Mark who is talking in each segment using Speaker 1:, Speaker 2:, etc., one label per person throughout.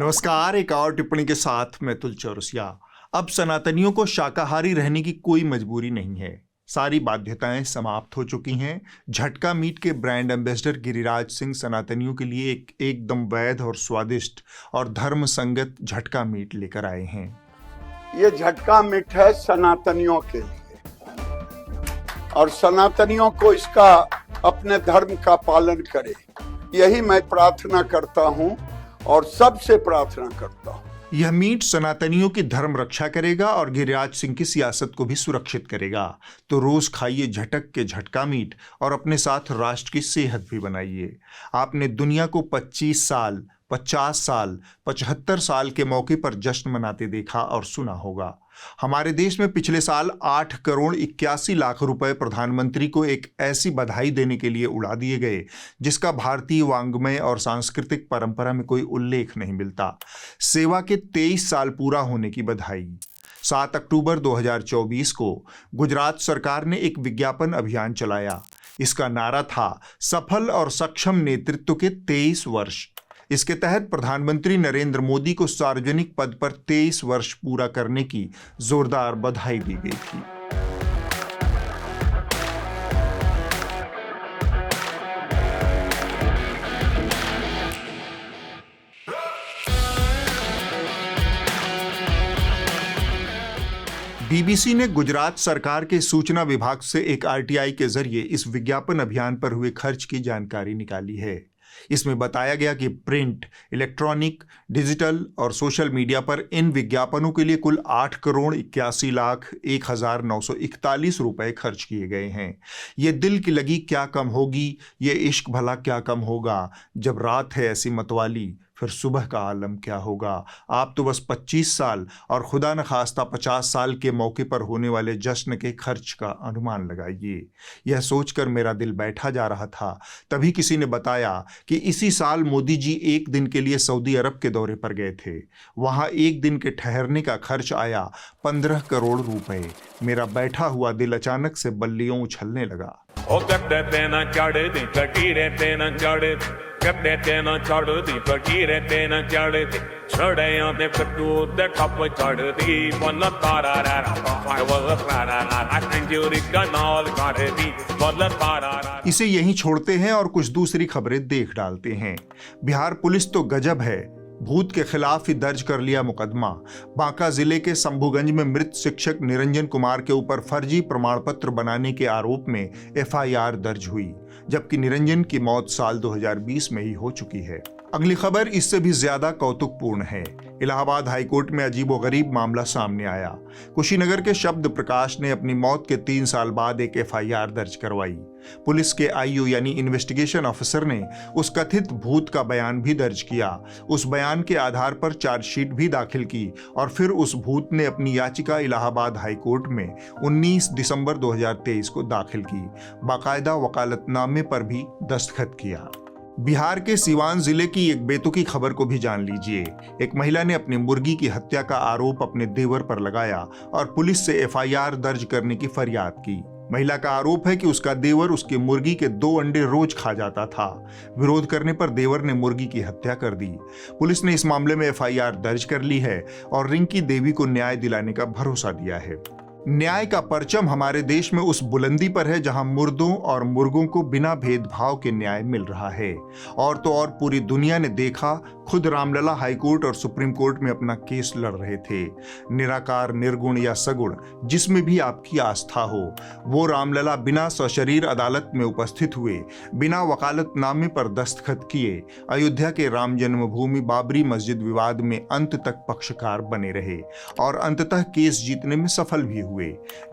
Speaker 1: नमस्कार। एक और टिप्पणी के साथ मैं तुल चौरसिया। अब सनातनियों को शाकाहारी रहने की कोई मजबूरी नहीं है। सारी बाध्यताएं समाप्त हो चुकी हैं। झटका मीट के ब्रांड एम्बेसडर गिरिराज सिंह सनातनियों के लिए एकदम वैध और स्वादिष्ट और धर्म संगत झटका मीट लेकर आए हैं।
Speaker 2: ये झटका मीट है सनातनियों के लिए, और सनातनियों को इसका अपने धर्म का पालन करे, यही मैं प्रार्थना करता हूं और सबसे प्रार्थना करता हूं।
Speaker 1: यह मीट सनातनियों की धर्म रक्षा करेगा और गिरिराज सिंह की सियासत को भी सुरक्षित करेगा। तो रोज खाइए झटक के झटका मीट और अपने साथ राष्ट्र की सेहत भी बनाइए। आपने दुनिया को 25 साल, 50 साल, 75 साल के मौके पर जश्न मनाते देखा और सुना होगा। हमारे देश में पिछले साल 8 करोड़ 81 लाख रुपए प्रधानमंत्री को एक ऐसी बधाई देने के लिए उड़ा दिए गए जिसका भारतीय वांग्मय और सांस्कृतिक परंपरा में कोई उल्लेख नहीं मिलता। सेवा के 23 साल पूरा होने की बधाई। 7 अक्टूबर 2024 को गुजरात सरकार ने एक विज्ञापन अभियान चलाया। इसका नारा था सफल और सक्षम नेतृत्व के 23 वर्ष। इसके तहत प्रधानमंत्री नरेंद्र मोदी को सार्वजनिक पद पर 23 वर्ष पूरा करने की जोरदार बधाई दी गई थी। बीबीसी ने गुजरात सरकार के सूचना विभाग से एक आरटीआई के जरिए इस विज्ञापन अभियान पर हुए खर्च की जानकारी निकाली है। इसमें बताया गया कि प्रिंट, इलेक्ट्रॉनिक, डिजिटल और सोशल मीडिया पर इन विज्ञापनों के लिए कुल 8 करोड़ 81 लाख 1,941 रुपए खर्च किए गए हैं। ये दिल की लगी क्या कम होगी, ये इश्क भला क्या कम होगा, जब रात है ऐसी मतवाली फिर सुबह का आलम क्या होगा। आप तो बस 25 साल और खुदा न खास्ता 50 साल के मौके पर होने वाले जश्न के खर्च का अनुमान लगाइए। यह सोचकर मेरा दिल बैठा जा रहा था, तभी किसी ने बताया कि इसी साल मोदी जी एक दिन के लिए सऊदी अरब के दौरे पर गए थे। वहां एक दिन के ठहरने का खर्च आया 15 करोड़ रुपए। मेरा बैठा हुआ दिल अचानक से बल्लियों उछलने लगा। इसे यहीं छोड़ते हैं और कुछ दूसरी खबरें देख डालते हैं। बिहार पुलिस तो गजब है, भूत के खिलाफ ही दर्ज कर लिया मुकदमा। बांका जिले के शंभुगंज में मृत शिक्षक निरंजन कुमार के ऊपर फर्जी प्रमाण पत्र बनाने के आरोप में एफआईआर दर्ज हुई, जबकि निरंजन की मौत साल 2020 में ही हो चुकी है। अगली खबर इससे भी ज्यादा कौतुकपूर्ण है। इलाहाबाद हाईकोर्ट में अजीबोगरीब मामला सामने आया। कुशीनगर के शब्द प्रकाश ने अपनी मौत के 3 साल बाद एक एफआईआर दर्ज करवाई। पुलिस के आईओ यानी इन्वेस्टिगेशन ऑफिसर ने उस कथित भूत का बयान भी दर्ज किया। उस बयान के आधार पर चार्जशीट भी दाखिल की और फिर उस भूत ने अपनी याचिका इलाहाबाद हाईकोर्ट में 19 दिसंबर 2023 को दाखिल की। बाकायदा वकालतनामे पर भी दस्तखत किया। बिहार के सीवान जिले की एक बेतुकी खबर को भी जान लीजिए। एक महिला ने अपनी मुर्गी की हत्या का आरोप अपने देवर पर लगाया और पुलिस से एफआईआर दर्ज करने की फरियाद की। महिला का आरोप है कि उसका देवर उसकी मुर्गी के 2 अंडे रोज खा जाता था। विरोध करने पर देवर ने मुर्गी की हत्या कर दी। पुलिस ने इस मामले में एफआईआर दर्ज कर ली है और रिंकी देवी को न्याय दिलाने का भरोसा दिया है। न्याय का परचम हमारे देश में उस बुलंदी पर है जहां मुर्दों और मुर्गों को बिना भेदभाव के न्याय मिल रहा है। और तो और पूरी दुनिया ने देखा, खुद रामलला हाईकोर्ट और सुप्रीम कोर्ट में अपना केस लड़ रहे थे। निराकार, निर्गुण या सगुण, जिसमें भी आपकी आस्था हो, वो रामलला बिना सशरीर अदालत में उपस्थित हुए, बिना वकालतनामे पर दस्तखत किए अयोध्या के राम जन्मभूमि बाबरी मस्जिद विवाद में अंत तक पक्षकार बने रहे और अंततः केस जीतने में सफल भी हुए।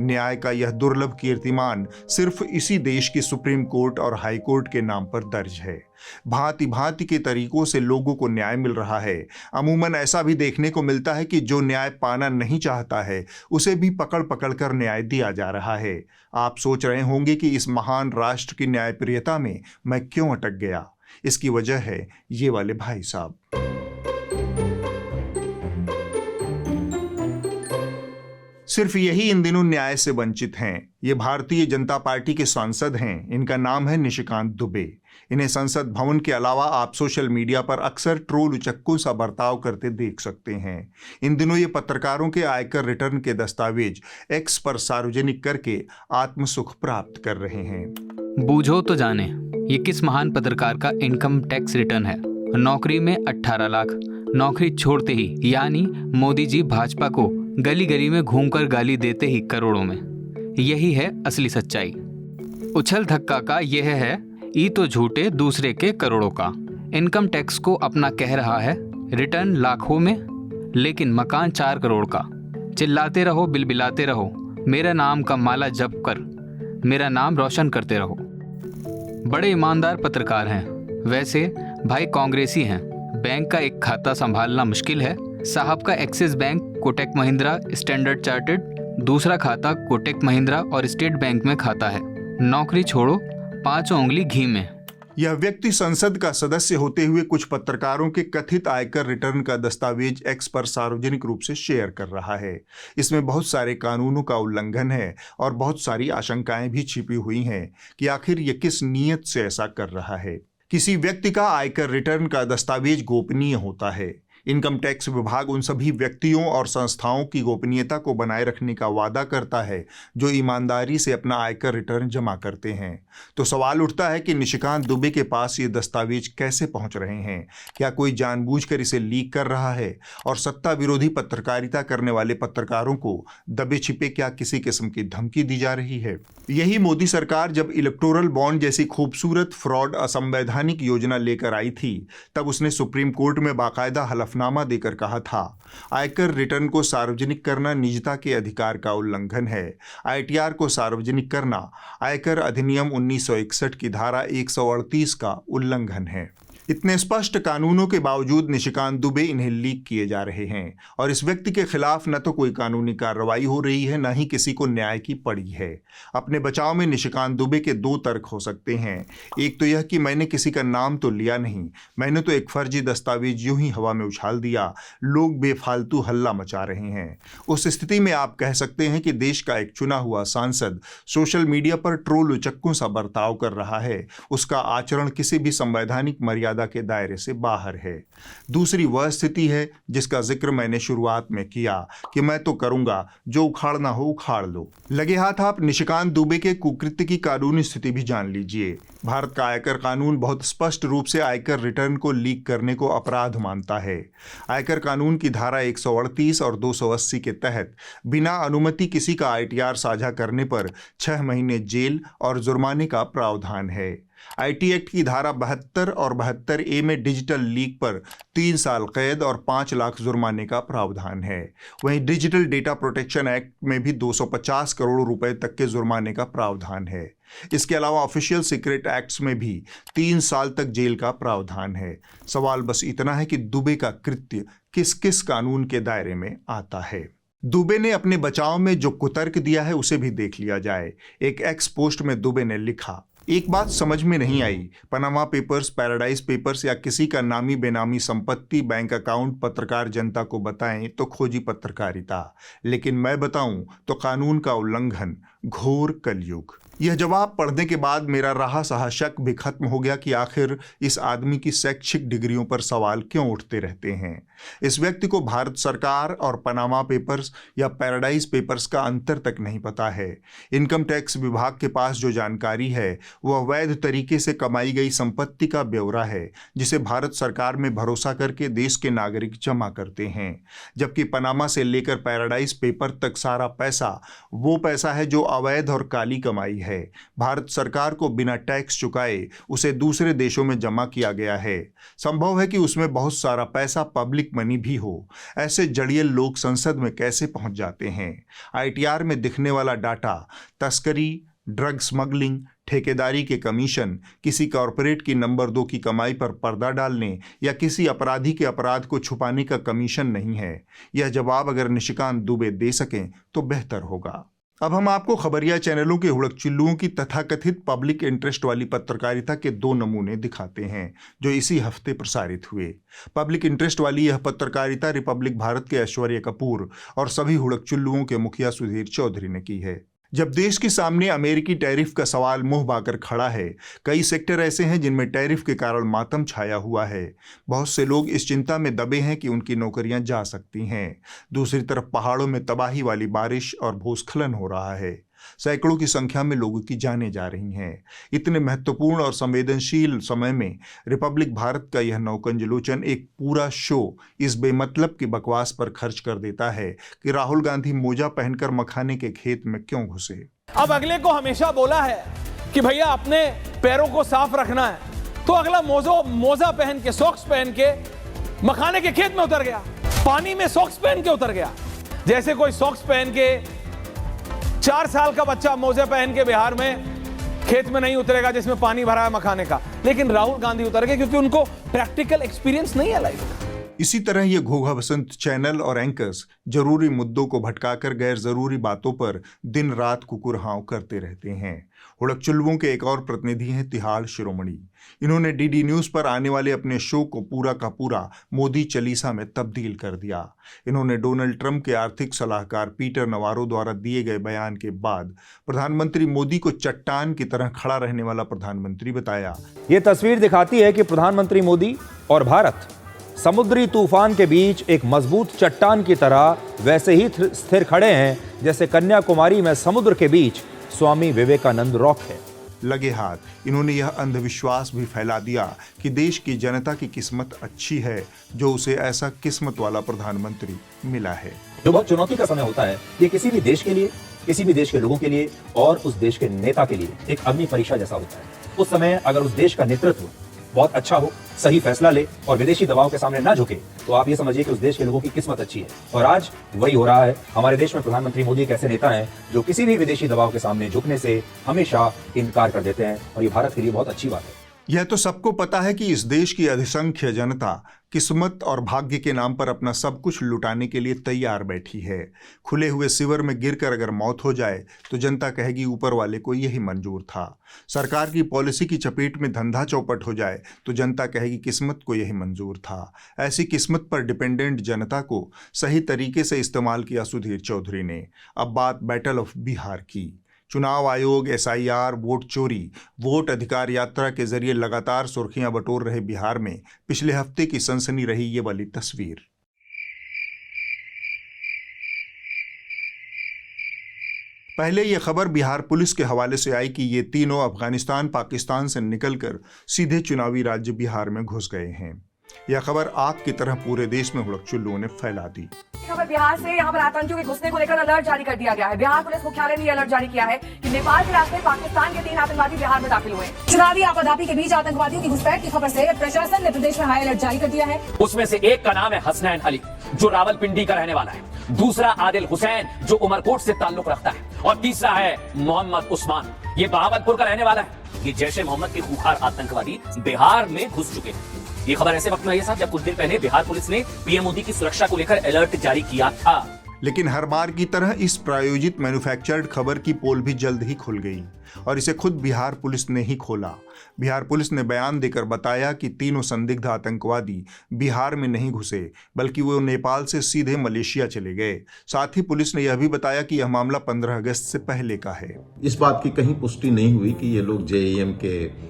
Speaker 1: न्याय का यह दुर्लभ कीर्तिमान सिर्फ इसी देश की सुप्रीम कोर्ट और हाई कोर्ट के नाम पर दर्ज है। भांति भांति के तरीकों से लोगों को न्याय मिल रहा है। अमूमन ऐसा भी देखने को मिलता है कि जो न्याय पाना नहीं चाहता है उसे भी पकड़ पकड़ कर न्याय दिया जा रहा है। आप सोच रहे होंगे कि इस महान राष्ट्र की न्यायप्रियता में मैं क्यों अटक गया। इसकी वजह है ये वाले भाई साहब। सिर्फ यही इन दिनों न्याय से वंचित हैं। ये भारतीय जनता पार्टी के सांसद हैं। इनका नाम है निशिकांत दुबे। इन्हें संसद भवन के अलावा आप सोशल मीडिया पर अक्सर ट्रोल उचक्कों सा बर्ताव करते देख सकते हैं। इन दिनों ये पत्रकारों के आयकर रिटर्न के दस्तावेज एक्स पर सार्वजनिक करके आत्मसुख प्राप्त कर रहे हैं।
Speaker 3: बूझो तो जाने ये किस महान पत्रकार का इनकम टैक्स रिटर्न है। नौकरी में 18 लाख, नौकरी छोड़ते ही यानी मोदी जी भाजपा को गली गली में घूमकर गाली देते ही करोड़ों में। यही है असली सच्चाई। उछल धक्का का यह है ई तो झूठे दूसरे के करोड़ों का। इनकम टैक्स को अपना कह रहा है, रिटर्न लाखों में लेकिन मकान 4 करोड़ का। चिल्लाते रहो, बिलबिलाते रहो, मेरा नाम का माला जप कर मेरा नाम रोशन करते रहो। बड़े ईमानदार पत्रकार हैं। वैसे भाई कांग्रेसी हैं। बैंक का एक खाता संभालना मुश्किल है। साहब का axis bank, Kotak Mahindra, standard chartered, दूसरा खाता कोटक महिंद्रा और स्टेट बैंक में खाता है। नौकरी छोड़ो, 5 उंगली घी में।
Speaker 1: यह व्यक्ति संसद का सदस्य होते हुए कुछ पत्रकारों के कथित आयकर रिटर्न का दस्तावेज एक्स पर सार्वजनिक रूप से शेयर कर रहा है। इसमें बहुत सारे कानूनों का उल्लंघन है और बहुत सारी आशंकाएं भी छिपी हुई हैं कि आखिर यह किस नीयत से ऐसा कर रहा है। किसी व्यक्ति का आयकर रिटर्न का दस्तावेज गोपनीय होता है। इनकम टैक्स विभाग उन सभी व्यक्तियों और संस्थाओं की गोपनीयता को बनाए रखने का वादा करता है जो ईमानदारी से अपना आयकर रिटर्न जमा करते हैं। तो सवाल उठता है कि निशिकांत दुबे के पास ये दस्तावेज कैसे पहुंच रहे हैं? क्या कोई जानबूझकर इसे लीक कर रहा है? और सत्ता विरोधी पत्रकारिता करने वाले पत्रकारों को दबे छिपे क्या किसी किस्म की धमकी दी जा रही है? यही मोदी सरकार जब इलेक्टोरल बॉन्ड जैसी खूबसूरत फ्रॉड असंवैधानिक योजना लेकर आई थी, तब उसने सुप्रीम कोर्ट में बाकायदा हलफनामा देकर कहा था, आयकर रिटर्न को सार्वजनिक करना निजता के अधिकार का उल्लंघन है। आईटीआर को सार्वजनिक करना आयकर अधिनियम 1961 की धारा 138 का उल्लंघन है। इतने स्पष्ट कानूनों के बावजूद निशिकांत दुबे इन्हें लीक किए जा रहे हैं और इस व्यक्ति के खिलाफ न तो कोई कानूनी कार्रवाई हो रही है, न ही किसी को न्याय की पड़ी है। अपने बचाव में निशिकांत दुबे के 2 तर्क हो सकते हैं। एक तो यह कि मैंने किसी का नाम तो लिया नहीं, मैंने तो एक फर्जी दस्तावेज यूं ही हवा में उछाल दिया, लोग बेफालतू हल्ला मचा रहे हैं। उस स्थिति में आप कह सकते हैं कि देश का एक चुना हुआ सांसद सोशल मीडिया पर ट्रोल उचक्कों सा बर्ताव कर रहा है, उसका आचरण किसी भी संवैधानिक मर्यादा के दायरे से बाहर है। दूसरी वह स्थिति है जिसका जिक्र मैंने शुरुआत में किया कि मैं तो करूंगा, जो उखाड़ना हो उखाड़ लो। लगे हाथ आप निशिकांत दुबे के कुकृत्य की कानूनी स्थिति भी जान लीजिए। भारत का आयकर कानून बहुत स्पष्ट रूप से आयकर रिटर्न को लीक करने को अपराध मानता है। आयकर कानून की धारा 138 और 280 के तहत बिना अनुमति किसी का आईटीआर साझा करने पर 6 महीने जेल और जुर्माने का प्रावधान है। आईटी एक्ट की धारा 72 और 72A में डिजिटल लीक पर 3 साल कैद और 5 लाख जुर्माने का प्रावधान है। वहीं डिजिटल डेटा प्रोटेक्शन एक्ट में भी 250 करोड़ रुपए तक के जुर्माने का प्रावधान है। इसके अलावा ऑफिशियल सीक्रेट एक्ट्स में भी 3 साल तक जेल का प्रावधान है। सवाल बस इतना है कि दुबे का कृत्य किस किस कानून के दायरे में आता है। दुबे ने अपने बचाव में जो कुतर्क दिया है उसे भी देख लिया जाए। एक एक्स पोस्ट में दुबे ने लिखा, एक बात समझ में नहीं आई, पनामा पेपर्स, पैराडाइज पेपर्स या किसी का नामी बेनामी संपत्ति, बैंक अकाउंट पत्रकार जनता को बताएं तो खोजी पत्रकारिता, लेकिन मैं बताऊं तो कानून का उल्लंघन, घोर कलयुग। यह जवाब पढ़ने के बाद मेरा रहा सहा शक भी खत्म हो गया कि आखिर इस आदमी की शैक्षिक डिग्रियों पर सवाल क्यों उठते रहते हैं। इस व्यक्ति को भारत सरकार और पनामा पेपर्स या पैराडाइज पेपर्स का अंतर तक नहीं पता है। इनकम टैक्स विभाग के पास जो जानकारी है वह वैध तरीके से कमाई गई संपत्ति का ब्यौरा है, जिसे भारत सरकार में भरोसा करके देश के नागरिक जमा करते हैं। जबकि पनामा से लेकर पैराडाइज पेपर तक सारा पैसा वो पैसा है जो अवैध और काली कमाई है। भारत सरकार को बिना टैक्स चुकाए उसे दूसरे देशों में जमा किया गया है। संभव है कि उसमें बहुत सारा पैसा पब्लिक मनी भी हो। ऐसे जड़ियल लोग संसद में कैसे पहुंच जाते हैं? आईटीआर में दिखने वाला डाटा तस्करी, ड्रग स्मगलिंग, ठेकेदारी के कमीशन, किसी कॉरपोरेट की नंबर 2 की कमाई पर पर्दा डालने या किसी अपराधी के अपराध को छुपाने का कमीशन नहीं है। यह जवाब अगर निशिकांत दुबे दे सकें तो बेहतर होगा। अब हम आपको खबरिया चैनलों के हुड़क-चिल्लुओं की तथाकथित पब्लिक इंटरेस्ट वाली पत्रकारिता के 2 नमूने दिखाते हैं जो इसी हफ्ते प्रसारित हुए। पब्लिक इंटरेस्ट वाली यह पत्रकारिता रिपब्लिक भारत के ऐश्वर्य कपूर और सभी हुड़क-चिल्लुओं के मुखिया सुधीर चौधरी ने की है। जब देश के सामने अमेरिकी टैरिफ का सवाल मुंह बाकर खड़ा है, कई सेक्टर ऐसे हैं जिनमें टैरिफ के कारण मातम छाया हुआ है। बहुत से लोग इस चिंता में दबे हैं कि उनकी नौकरियां जा सकती हैं। दूसरी तरफ पहाड़ों में तबाही वाली बारिश और भूस्खलन हो रहा है। सैकड़ों की संख्या में लोगों की जानें जा रही हैं। इतने महत्वपूर्ण और संवेदनशील समय में रिपब्लिक भारत का यह नौकंजलोचन एक पूरा शो इस बेमतलब की बकवास पर खर्च कर देता है कि राहुल गांधी मोजा पहनकर मखाने के खेत में क्यों घुसे।
Speaker 4: अब अगले को हमेशा बोला है कि भैया अपने पैरों को साफ रखना है, तो अगला मोजा पहन के, सॉक्स पहन के मखाने के खेत में उतर गया, पानी में सॉक्स पहन के उतर गया। जैसे कोई सॉक्स पहन के 4 साल का बच्चा मोजे पहन के बिहार में खेत में नहीं उतरेगा जिसमें पानी भरा है मखाने का, लेकिन राहुल गांधी उतर गए क्योंकि उनको प्रैक्टिकल एक्सपीरियंस नहीं है लाइफ का।
Speaker 1: इसी तरह ये घोघा बसंत चैनल और एंकर्स जरूरी मुद्दों को भटकाकर गैर जरूरी बातों पर दिन रात कुकुरहाव करते रहते हैं। हुड़क-चिल्लुओं के एक और प्रतिनिधि हैं तिहाड़ शिरोमणि। इन्होंने डीडी न्यूज पर आने वाले अपने शो को पूरा का पूरा मोदी चालीसा में तब्दील कर दिया। इन्होंने डोनाल्ड ट्रंप के आर्थिक सलाहकार पीटर नवारो द्वारा दिए गए बयान के बाद प्रधानमंत्री मोदी को चट्टान की तरह खड़ा रहने वाला प्रधानमंत्री बताया।
Speaker 5: ये तस्वीर दिखाती है कि प्रधानमंत्री मोदी और भारत समुद्री तूफान के बीच एक मजबूत चट्टान की तरह वैसे ही स्थिर खड़े हैं जैसे कन्याकुमारी में समुद्र के बीच स्वामी विवेकानंद रॉक है।
Speaker 1: लगे हाथ इन्होंने यह अंधविश्वास भी फैला दिया कि देश की जनता की किस्मत अच्छी है जो उसे ऐसा किस्मत वाला प्रधानमंत्री मिला है।
Speaker 6: जो बहुत चुनौती का समय होता है, ये किसी भी देश के लिए, किसी भी देश के लोगों के लिए और उस देश के नेता के लिए एक अग्नि परीक्षा जैसा होता है। उस समय अगर उस देश का नेतृत्व बहुत अच्छा हो, सही फैसला ले और विदेशी दबाव के सामने ना झुके, तो आप ये समझिए कि उस देश के लोगों की किस्मत अच्छी है। और आज वही हो रहा है। हमारे देश में प्रधानमंत्री मोदी एक ऐसे नेता हैं जो किसी भी विदेशी दबाव के सामने झुकने से हमेशा इनकार कर देते हैं, और ये भारत के लिए बहुत अच्छी बात है।
Speaker 1: यह तो सबको पता है कि इस देश की अधिसंख्य जनता किस्मत और भाग्य के नाम पर अपना सब कुछ लुटाने के लिए तैयार बैठी है। खुले हुए सिवर में गिरकर अगर मौत हो जाए तो जनता कहेगी ऊपर वाले को यही मंजूर था। सरकार की पॉलिसी की चपेट में धंधा चौपट हो जाए तो जनता कहेगी किस्मत को यही मंजूर था। ऐसी किस्मत पर डिपेंडेंट जनता को सही तरीके से इस्तेमाल किया सुधीर चौधरी ने। अब बात बैटल ऑफ बिहार की। चुनाव आयोग, SIR, वोट चोरी, वोट अधिकार यात्रा के जरिए लगातार सुर्खियां बटोर रहे बिहार में पिछले हफ्ते की सनसनी रही ये वाली तस्वीर। पहले यह खबर बिहार पुलिस के हवाले से आई कि ये तीनों अफगानिस्तान, पाकिस्तान से निकलकर सीधे चुनावी राज्य बिहार में घुस गए हैं। यह खबर आग की तरह पूरे देश में हुड़क-चिल्लुओं ने फैला दी।
Speaker 7: खबर बिहार से, यहाँ पर आतंकियों के घुसने को लेकर अलर्ट जारी कर दिया गया है। बिहार पुलिस मुख्यालय ने अलर्ट जारी किया है कि नेपाल के रास्ते पाकिस्तान के 3 आतंकवादी बिहार में दाखिल हुए। चुनावी आपाधापी के बीच आतंकवादियों की घुसपैठ की खबर से प्रशासन ने प्रदेश में हाई अलर्ट जारी कर दिया है।
Speaker 8: उसमें से एक का नाम है हसनैन अली जो रावलपिंडी का रहने वाला है, दूसरा आदिल हुसैन जो उमरकोट से ताल्लुक रखता है, और तीसरा है मोहम्मद उस्मान, ये बहावलपुर का रहने वाला है। ये जैश ए मोहम्मद के खूंखार आतंकवादी बिहार में घुस चुके हैं। ये खबर ऐसे वक्त में आई साहब जब कुछ दिन पहले बिहार पुलिस ने पीएम मोदी की सुरक्षा को लेकर अलर्ट जारी किया था।
Speaker 1: लेकिन हर बार की तरह इस प्रायोजित मैन्युफैक्चर्ड खबर की पोल भी जल्द ही खुल गई और इसे खुद बिहार पुलिस ने ही खोला। बिहार पुलिस ने बयान देकर बताया कि तीनों संदिग्ध आतंकवादी बिहार में नहीं घुसे बल्कि वो नेपाल से सीधे मलेशिया चले गए। साथ ही पुलिस ने यह भी बताया कि यह मामला 15 अगस्त से पहले का है।
Speaker 9: इस बात की कहीं पुष्टि नहीं हुई कि ये लोग JEM के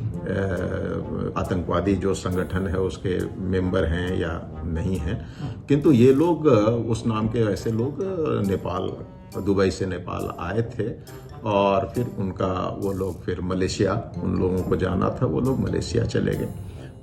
Speaker 9: आतंकवादी जो संगठन है उसके मेंबर हैं या नहीं हैं, किंतु ये लोग उस नाम के ऐसे लोग नेपाल, दुबई से नेपाल आए थे और फिर उनका वो लोग फिर मलेशिया, उन लोगों को जाना था, वो लोग मलेशिया चले गए।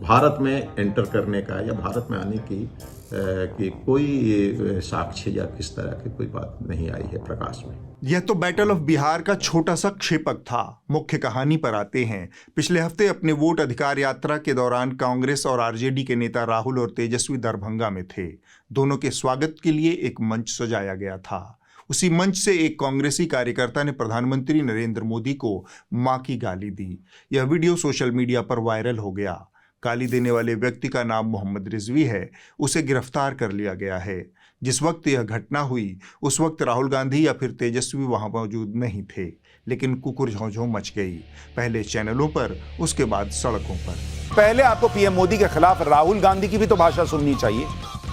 Speaker 9: भारत में एंटर करने का या भारत में आने की कोई साक्ष्य या किस तरह की कोई बात नहीं आई है प्रकाश में।
Speaker 1: यह तो बैटल ऑफ बिहार का छोटा सा क्षेपक था। मुख्य कहानी पर आते हैं। पिछले हफ्ते अपने वोट अधिकार यात्रा के दौरान कांग्रेस और RJD के नेता राहुल और तेजस्वी दरभंगा में थे। दोनों के स्वागत के लिए एक मंच सजाया गया था। उसी मंच से एक कांग्रेसी कार्यकर्ता ने प्रधानमंत्री नरेंद्र मोदी को मां की गाली दी। यह वीडियो सोशल मीडिया पर वायरल हो गया। गाली देने वाले व्यक्ति का नाम मोहम्मद रिजवी है। उसे गिरफ्तार कर लिया गया है। जिस वक्त यह घटना हुई उस वक्त राहुल गांधी या फिर तेजस्वी वहां मौजूद नहीं थे, लेकिन कुकुर झौं मच गई, पहले चैनलों पर, उसके बाद सड़कों पर।
Speaker 10: पहले आपको पीएम मोदी के खिलाफ राहुल गांधी की भी तो भाषा सुननी चाहिए,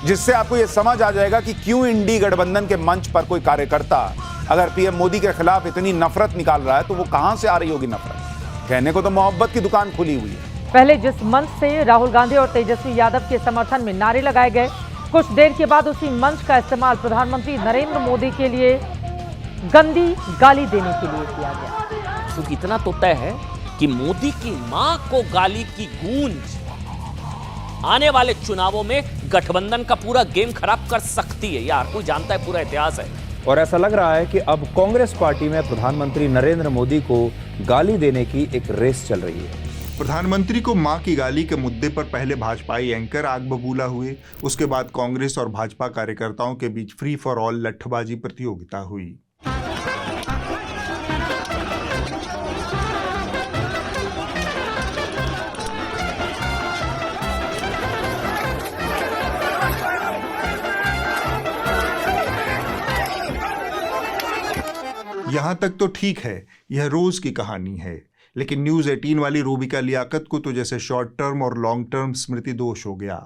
Speaker 10: जिससे आपको यह समझ आ जाएगा कि क्यों इंडी गठबंधन के मंच पर कोई कार्यकर्ता अगर पीएम मोदी के खिलाफ इतनी नफरत निकाल रहा है तो वो कहां से आ रही होगी नफरत। कहने को तो मोहब्बत की दुकान खुली हुई है।
Speaker 11: पहले जिस मंच से राहुल गांधी और तेजस्वी यादव के समर्थन में नारे लगाए गए, कुछ देर के बाद उसी मंच का इस्तेमाल प्रधानमंत्री नरेंद्र मोदी के लिए गंदी गाली देने के लिए किया गया।
Speaker 8: क्योंकि इतना तो तय है कि मोदी की मां को गाली की गूंज आने वाले चुनावों में गठबंधन का पूरा गेम खराब कर सकती है। यार कोई जानता है, पूरा इतिहास है।
Speaker 5: और ऐसा लग रहा है कि अब कांग्रेस पार्टी में प्रधानमंत्री नरेंद्र मोदी को गाली देने की एक रेस चल रही है।
Speaker 1: प्रधानमंत्री को मां की गाली के मुद्दे पर पहले भाजपाई एंकर आग बबूला हुए, उसके बाद कांग्रेस और भाजपा कार्यकर्ताओं के बीच फ्री फॉर ऑल लठबाजी प्रतियोगिता हुई। यहां तक तो ठीक है, यह रोज की कहानी है, लेकिन न्यूज 18 वाली रूबिका लियाकत को तो जैसे शॉर्ट टर्म और लॉन्ग टर्म स्मृति दोष हो गया।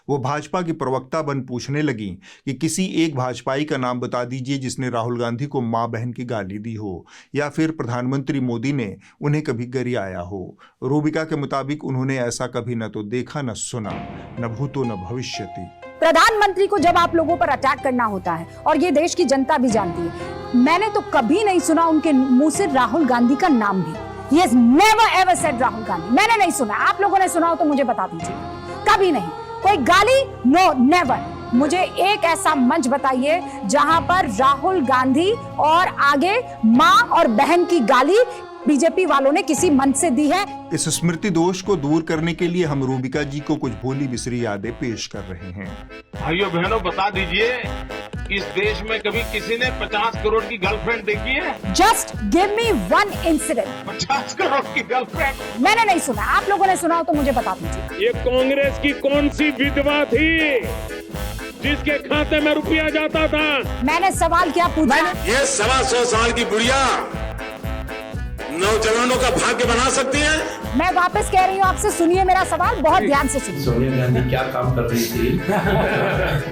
Speaker 1: वो भाजपा की प्रवक्ता बन पूछने लगी कि किसी एक भाजपाई का नाम बता दीजिए जिसने राहुल गांधी को मां बहन की गाली दी हो या फिर प्रधानमंत्री मोदी ने उन्हें कभी गरियाया हो। रूबिका के मुताबिक उन्होंने ऐसा कभी न तो देखा, न सुना, न भूतो न भविष्यति।
Speaker 12: प्रधानमंत्री को जब आप लोगों पर अटैक करना होता है, और ये देश की जनता भी जानती है, मैंने तो कभी नहीं सुना उनके मुंह से राहुल गांधी का नाम भी। He has never ever said Rahul Gandhi. मैंने नहीं सुना, आप लोगों ने सुना हो तो मुझे बता दीजिए। कभी नहीं, कोई गाली, नो नेवर। मुझे एक ऐसा मंच बताइए जहां पर राहुल गांधी और आगे मां और बहन की गाली बीजेपी वालों ने किसी मंच से दी है।
Speaker 1: इस स्मृति दोष को दूर करने के लिए हम रूबिका जी को कुछ भोली बिसरी यादें पेश कर रहे हैं।
Speaker 13: भाइयों बहनों, बता दीजिए, इस देश में कभी किसी ने 50 करोड़ की गर्लफ्रेंड देखी है?
Speaker 12: Just give me one incident.
Speaker 13: 50 crore की गर्लफ्रेंड
Speaker 12: मैंने नहीं सुना, आप लोगों ने सुना हो तो मुझे बता दीजिए।
Speaker 13: ये कांग्रेस की कौन सी विधवा थी जिसके खाते में रुपया जाता था?
Speaker 12: मैंने सवाल क्या पूछा?
Speaker 13: ये 125 साल की बुढ़िया नौजवानों का भाग्य बना सकती है।
Speaker 12: मैं वापस कह रही हूँ आपसे, सुनिए मेरा सवाल, बहुत ध्यान से सुनिए।
Speaker 14: सोनिया गांधी क्या काम कर रही थी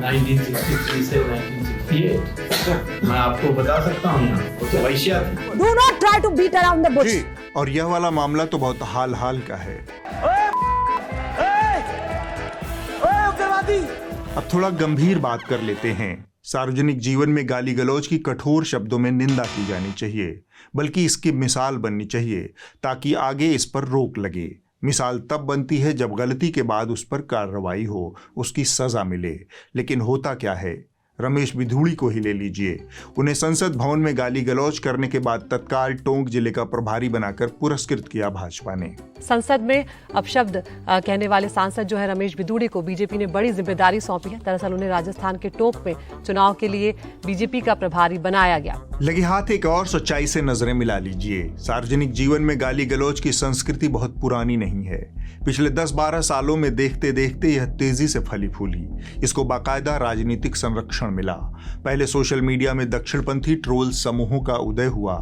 Speaker 14: 1963 से 1968? मैं आपको बता सकता हूँ ना, वो तो वैश्या थी।
Speaker 12: Do not try to beat around the bush।
Speaker 1: और यह वाला मामला तो बहुत हाल का है। अब थोड़ा गंभीर बात कर लेते हैं। सार्वजनिक जीवन में गाली गलौज की कठोर शब्दों में निंदा की जानी चाहिए, बल्कि इसकी मिसाल बननी चाहिए ताकि आगे इस पर रोक लगे। मिसाल तब बनती है जब गलती के बाद उस पर कार्रवाई हो, उसकी सजा मिले। लेकिन होता क्या है? रमेश बिधूड़ी को ही ले लीजिए। उन्हें संसद भवन में गाली गलौज करने के बाद तत्काल टोंक जिले का प्रभारी बनाकर पुरस्कृत किया भाजपा ने।
Speaker 11: संसद में अपशब्द कहने वाले सांसद जो है रमेश बिधूड़ी को बीजेपी ने बड़ी जिम्मेदारी सौंपी है। दरअसल उन्हें राजस्थान के टोंक में चुनाव के लिए बीजेपी का प्रभारी बनाया गया।
Speaker 1: लगे हाथ एक और सच्चाई से नजरें मिला लीजिए। सार्वजनिक जीवन में गाली गलौज की संस्कृति बहुत पुरानी नहीं है। पिछले 10-12 सालों में देखते देखते यह तेजी से फली फूली। इसको बाकायदा राजनीतिक संरक्षण मिला। पहले सोशल मीडिया में दक्षिणपंथी ट्रोल समूहों का उदय हुआ।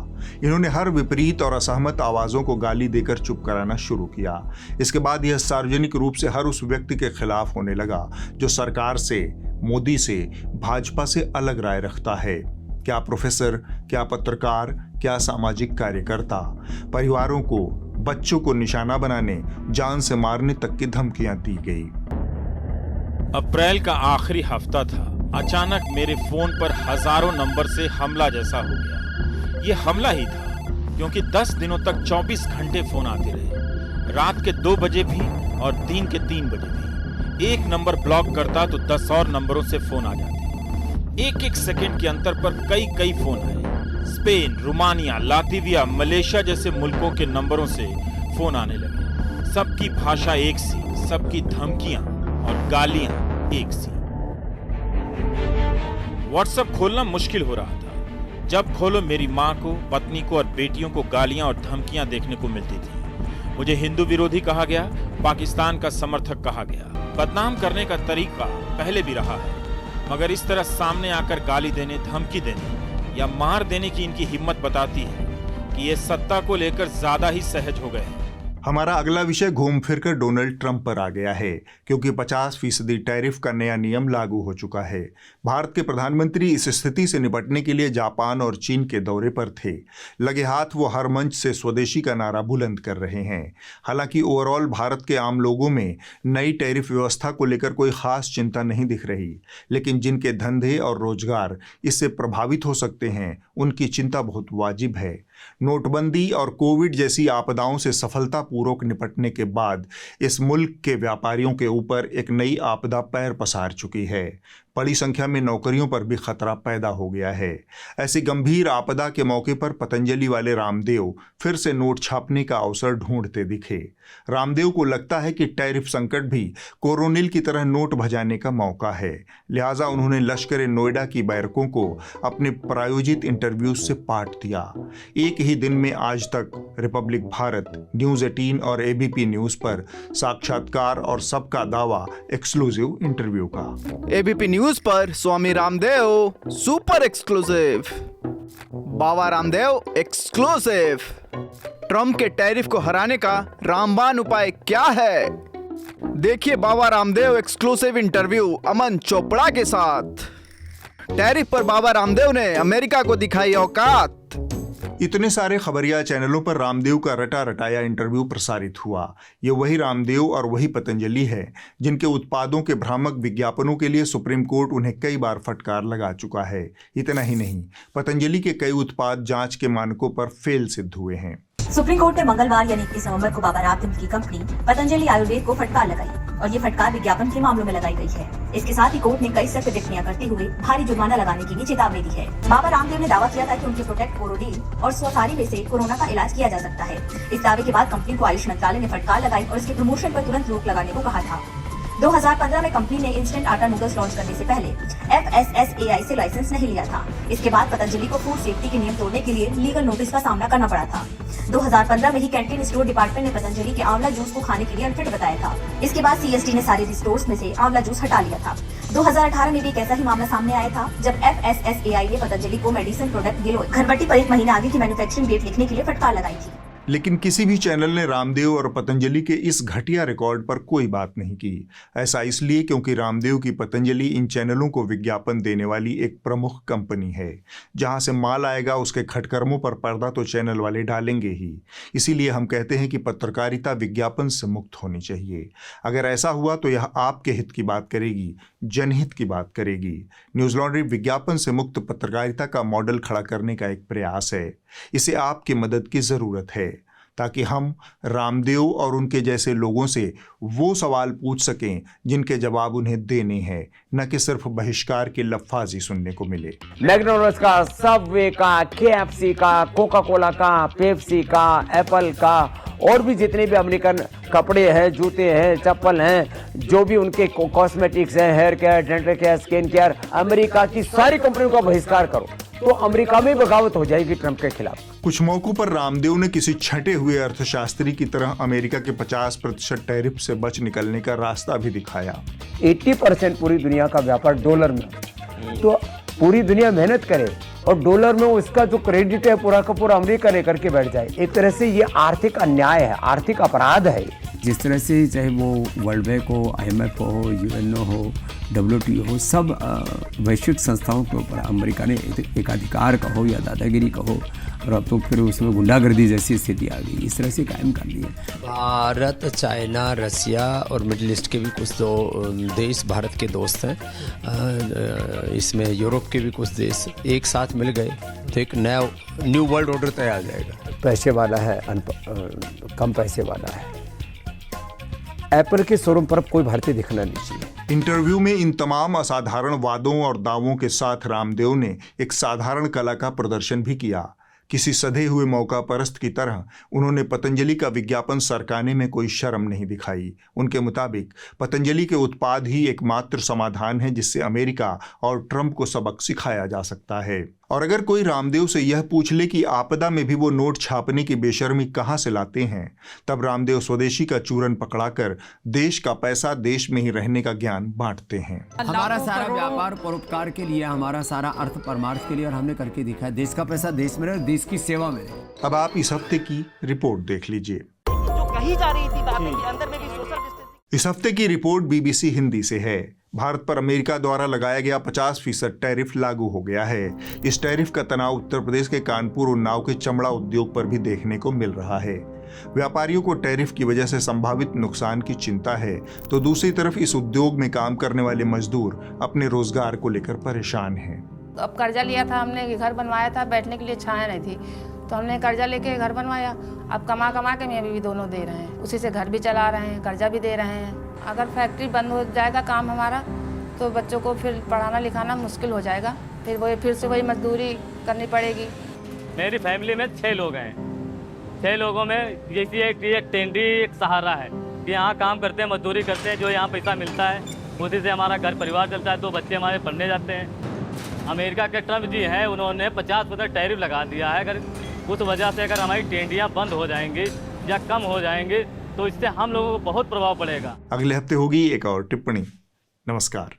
Speaker 1: इन्होंने हर विपरीत और असहमत आवाजों को गाली देकर चुप कराना शुरू किया। इसके बाद यह सार्वजनिक रूप से हर उस व्यक्ति के खिलाफ होने लगा जो सरकार से, मोदी से, भाजपा से अलग राय रखता है। क्या प्रोफेसर, क्या पत्रकार, क्या सामाजिक कार्यकर्ता। परिवारों को, बच्चों को निशाना बनाने, जान से मारने तक की धमकियां दी गई।
Speaker 13: अप्रैल का आखिरी हफ्ता था। अचानक मेरे फोन पर हजारों नंबर से हमला जैसा हो गया। ये हमला ही था, क्योंकि 10 दिनों तक 24 घंटे फोन आते रहे। रात के 2 बजे भी और दिन के 3 बजे भी। एक नंबर ब्लॉक करता तो 10 और नंबरों से फोन आ जाते। एक सेकंड के अंतर पर कई फोन आए। स्पेन, रोमानिया, लातविया, मलेशिया जैसे मुल्कों के नंबरों से फोन आने लगे। सबकी भाषा एक सी, सबकी धमकियां और गालियां एक सी। व्हाट्सएप खोलना मुश्किल हो रहा था। जब खोलो मेरी मां को, पत्नी को और बेटियों को गालियां और धमकियां देखने को मिलती थी। मुझे हिंदू विरोधी कहा गया, पाकिस्तान का समर्थक कहा गया। बदनाम करने का तरीका पहले भी रहा है। मगर इस तरह सामने आकर गाली देने, धमकी देने या मार देने की इनकी हिम्मत बताती है कि ये सत्ता को लेकर ज्यादा ही सहज हो गए हैं।
Speaker 1: हमारा अगला विषय घूम फिरकर डोनाल्ड ट्रंप पर आ गया है, क्योंकि 50% टैरिफ का नया नियम लागू हो चुका है। भारत के प्रधानमंत्री इस स्थिति से निपटने के लिए जापान और चीन के दौरे पर थे। लगे हाथ वो हर मंच से स्वदेशी का नारा बुलंद कर रहे हैं। हालांकि ओवरऑल भारत के आम लोगों में नई टैरिफ व्यवस्था को लेकर कोई खास चिंता नहीं दिख रही, लेकिन जिनके धंधे और रोजगार इससे प्रभावित हो सकते हैं, उनकी चिंता बहुत वाजिब है। नोटबंदी और कोविड जैसी आपदाओं से सफलतापूर्वक निपटने के बाद इस मुल्क के व्यापारियों के ऊपर एक नई आपदा पैर पसार चुकी है। बड़ी संख्या में नौकरियों पर भी खतरा पैदा हो गया है। ऐसी गंभीर आपदा के मौके पर पतंजलि वाले रामदेव फिर से नोट छापने का अवसर ढूंढते दिखे। रामदेव को लगता है कि टैरिफ संकट भी कोरोनिल की तरह नोट भजाने का मौका है, लिहाजा उन्होंने लश्कर नोएडा की बैरकों को अपने प्रायोजित इंटरव्यू से पाट दिया। एक ही दिन में आज तक, रिपब्लिक भारत, न्यूज़ 18 और एबीपी न्यूज़ पर साक्षात्कार और सबका दावा एक्सक्लूसिव इंटरव्यू का।
Speaker 15: एबीपी न्यूज़ पर Swami Ramdev super exclusive. Baba Ramdev exclusive. Trump के टैरिफ को हराने का रामबाण उपाय क्या है? देखिए बाबा रामदेव एक्सक्लूसिव इंटरव्यू अमन चोपड़ा के साथ। टैरिफ पर बाबा रामदेव ने अमेरिका को दिखाई औकात।
Speaker 1: इतने सारे खबरिया चैनलों पर रामदेव का रटा रटाया इंटरव्यू प्रसारित हुआ। ये वही रामदेव और वही पतंजलि है जिनके उत्पादों के भ्रामक विज्ञापनों के लिए सुप्रीम कोर्ट उन्हें कई बार फटकार लगा चुका है। इतना ही नहीं, पतंजलि के कई उत्पाद जांच के मानकों पर फेल सिद्ध हुए हैं।
Speaker 16: सुप्रीम कोर्ट ने मंगलवार यानी 21 नवंबर को बाबा रामदेव की कंपनी पतंजलि आयुर्वेद को फटकार लगाई और ये फटकार विज्ञापन के मामलों में लगाई गई है। इसके साथ ही कोर्ट ने कई सख्त टिप्पणियां करते हुए भारी जुर्माना लगाने की भी चेतावनी दी है। बाबा रामदेव ने दावा किया था कि उनके प्रोटेक्ट कोरोडील और स्वसारी में से कोरोना का इलाज किया जा सकता है। इस दावे के बाद कंपनी को आयुष मंत्रालय ने फटकार लगाई और इसके प्रमोशन पर तुरंत रोक लगाने को कहा था। 2015 में कंपनी ने इंस्टेंट आटा नूडल्स लॉन्च करने से पहले FSSAI से लाइसेंस नहीं लिया था। इसके बाद पतंजलि को फूड सेफ्टी के नियम तोड़ने के लिए लीगल नोटिस का सामना करना पड़ा था। 2015 में ही कैंटीन स्टोर डिपार्टमेंट ने पतंजलि के आंवला जूस को खाने के लिए अनफिट बताया था। इसके बाद CSD ने सारे स्टोर्स में से आंवला जूस हटा लिया था। 2018 में भी एक ऐसा ही मामला सामने आया था जब FSSAI ने पतंजलि को मेडिसिन प्रोडक्ट गिलोय घरबट्टी पर 1 महीना आगे की मैन्युफैक्चरिंग डेट लिखने के लिए फटकार लगाई थी।
Speaker 1: लेकिन किसी भी चैनल ने रामदेव और पतंजलि के इस घटिया रिकॉर्ड पर कोई बात नहीं की। ऐसा इसलिए क्योंकि रामदेव की पतंजलि इन चैनलों को विज्ञापन देने वाली एक प्रमुख कंपनी है। जहां से माल आएगा उसके खटकर्मों पर पर्दा तो चैनल वाले डालेंगे ही। इसीलिए हम कहते हैं कि पत्रकारिता विज्ञापन से मुक्त होनी चाहिए। अगर ऐसा हुआ तो यह आपके हित की बात करेगी, जनहित की बात करेगी। न्यूज़ लॉन्ड्री विज्ञापन से मुक्त पत्रकारिता का मॉडल खड़ा करने का एक प्रयास है। इसे आपकी मदद की ज़रूरत है ताकि हम रामदेव और उनके जैसे लोगों से वो सवाल पूछ सकें जिनके जवाब उन्हें देने हैं, न कि सिर्फ बहिष्कार की लफ्ज़ी सुनने को मिले।
Speaker 17: मैकडॉनल्ड्स का, सबवे का, KFC का, कोका कोला का, पेप्सी का, एप्पल का और भी जितने भी अमेरिकन कपड़े हैं, जूते हैं, चप्पल हैं, जो भी उनके कॉस्मेटिक्स हैं, hair care, dental care, skin care, America की सारी कंपनियों का बहिष्कार करो तो अमेरिका में बगावत हो जाएगी ट्रंप के खिलाफ।
Speaker 1: कुछ मौकों पर रामदेव ने किसी छठे हुए अर्थशास्त्री की तरह अमेरिका के 50% टैरिफ से बच निकलने का रास्ता भी दिखाया।
Speaker 17: 80% पूरी दुनिया का व्यापार डॉलर में, तो पूरी दुनिया मेहनत करे और डॉलर में उसका जो क्रेडिट है पूरा का पूरा अमेरिका लेकर के बैठ जाए। एक तरह से ये आर्थिक अन्याय है, आर्थिक अपराध है।
Speaker 18: जिस तरह से चाहे वो वर्ल्ड बैंक हो, IMF हो, UNO हो, WTO हो, सब वैश्विक संस्थाओं के ऊपर अमेरिका ने एकाधिकार कहो या दादागिरी कहो, और अब तो फिर उसमें गुंडागर्दी जैसी स्थिति आ गई, इस तरह से कायम कर दी है।
Speaker 19: भारत, चाइना, रसिया और मिडिल ईस्ट के भी कुछ देश भारत के दोस्त हैं। इसमें यूरोप के भी कुछ देश एक साथ मिल गए तो एक न्यू वर्ल्ड ऑर्डर तैयार हो जाएगा।
Speaker 17: पैसे वाला है, कम पैसे वाला है। एप्पल के शोरूम पर कोई भारतीय दिखना नहीं चाहिए।
Speaker 1: इंटरव्यू में इन तमाम असाधारण वादों और दावों के साथ रामदेव ने एक साधारण कला का प्रदर्शन भी किया। किसी सधे हुए मौका परस्त की तरह उन्होंने पतंजलि का विज्ञापन सरकाने में कोई शर्म नहीं दिखाई। उनके मुताबिक पतंजलि के उत्पाद ही एकमात्र समाधान है जिससे अमेरिका और ट्रंप को सबक सिखाया जा सकता है। और अगर कोई रामदेव से यह पूछ ले कि आपदा में भी वो नोट छापने की बेशर्मी कहां से लाते हैं, तब रामदेव स्वदेशी का चूरन पकड़ाकर देश का पैसा देश में ही रहने का ज्ञान बांटते हैं।
Speaker 18: हमारा सारा व्यापार परोपकार के लिए, हमारा सारा अर्थ परमार्थ के लिए, और हमने करके दिखा है। देश का पैसा देश में रहे, देश की सेवा में रहे।
Speaker 1: अब आप इस हफ्ते की रिपोर्ट देख लीजिए।
Speaker 20: जो कही जा रही थी बातें कि अंदर में भी सोशल डिस्टेंसिंग।
Speaker 1: इस हफ्ते की रिपोर्ट बीबीसी हिंदी से है। भारत पर अमेरिका द्वारा लगाया गया 50% टैरिफ लागू हो गया है। इस टैरिफ का तनाव उत्तर प्रदेश के कानपुर उन्नाव के चमड़ा उद्योग पर भी देखने को मिल रहा है। व्यापारियों को टैरिफ की वजह से संभावित नुकसान की चिंता है, तो दूसरी तरफ इस उद्योग में काम करने वाले मजदूर अपने रोजगार को लेकर परेशान हैं।
Speaker 21: अब कर्जा लिया था हमने, घर बनवाया था, बैठने के लिए छाया नहीं थी, तो हमने कर्जा लेके घर बनवाया। अब कमा कमा के मैं भी दोनों दे रहे हैं, उसी से घर भी चला रहे हैं, कर्जा भी दे रहे हैं। अगर फैक्ट्री बंद हो जाएगा काम हमारा, तो बच्चों को फिर पढ़ाना लिखाना मुश्किल हो जाएगा, फिर से वही मजदूरी करनी पड़ेगी।
Speaker 22: मेरी फैमिली में 6 लोग हैं। 6 लोगों में जैसी एक टेंडी एक सहारा है कि यहाँ काम करते हैं, मजदूरी करते हैं, जो यहाँ पैसा मिलता है उसी से हमारा घर परिवार चलता है। 2 बच्चे हमारे पढ़ने जाते हैं। अमेरिका के ट्रम्प जी हैं, उन्होंने 50% टैरिफ लगा दिया है। अगर उस वजह से अगर हमारी टेंडियाँ बंद हो जाएंगी या कम हो जाएंगी तो इससे हम लोगों को बहुत प्रभाव पड़ेगा।
Speaker 1: अगले हफ्ते होगी एक और टिप्पणी। नमस्कार।